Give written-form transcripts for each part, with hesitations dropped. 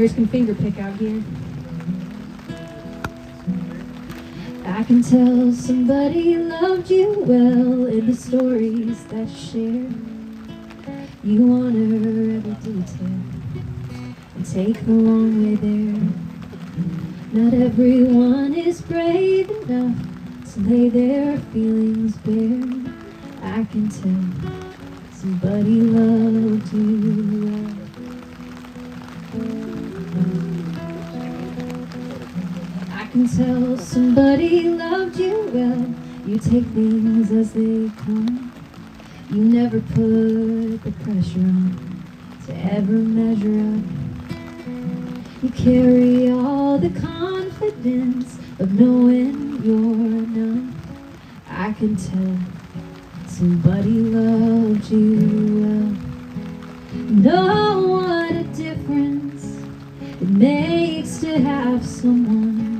Can finger pick out here. I can tell somebody loved you well in the stories that you share. You honor every detail and take the long way there. Not everyone is brave enough to lay their feelings bare. I can tell somebody loved you well. I can tell somebody loved you well. You take things as they come. You never put the pressure on to ever measure up. You carry all the confidence of knowing you're enough. I can tell somebody loved you well. Know what a difference it makes to have someone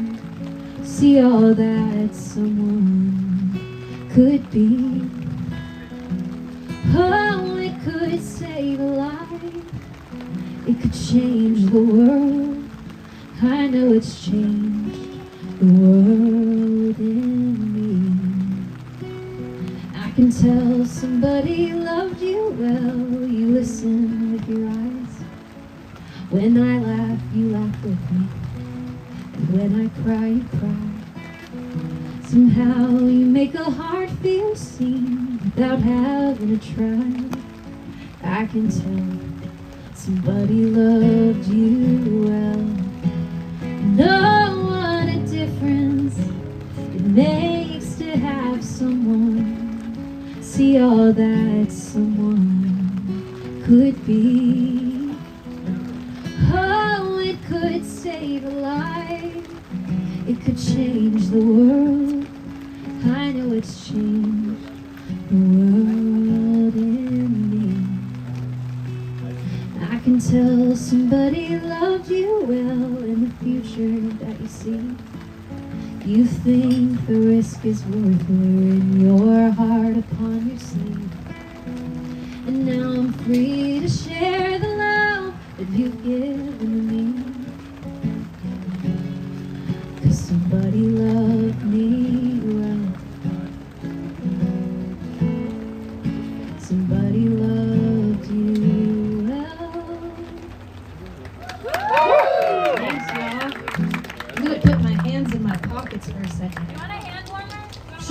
see all that someone could be. Oh, it could save a life. It could change the world. I know it's changed the world in me. I can tell somebody loved you well. You listen with your eyes. When I laugh, you laugh with me. And when I cry, you cry. Somehow you make a heart feel seen without having to try. I can tell somebody loved you well. Know what a difference it makes to have someone see all that someone could be. Oh, it could save a life. It could change the world. I know it's changed the world in me. I can tell somebody loved you well in the future that you see. You think the risk is worth wearing your heart upon your sleeve. And now I'm free to share the love that you've given to me. 'Cause somebody loved me well. Somebody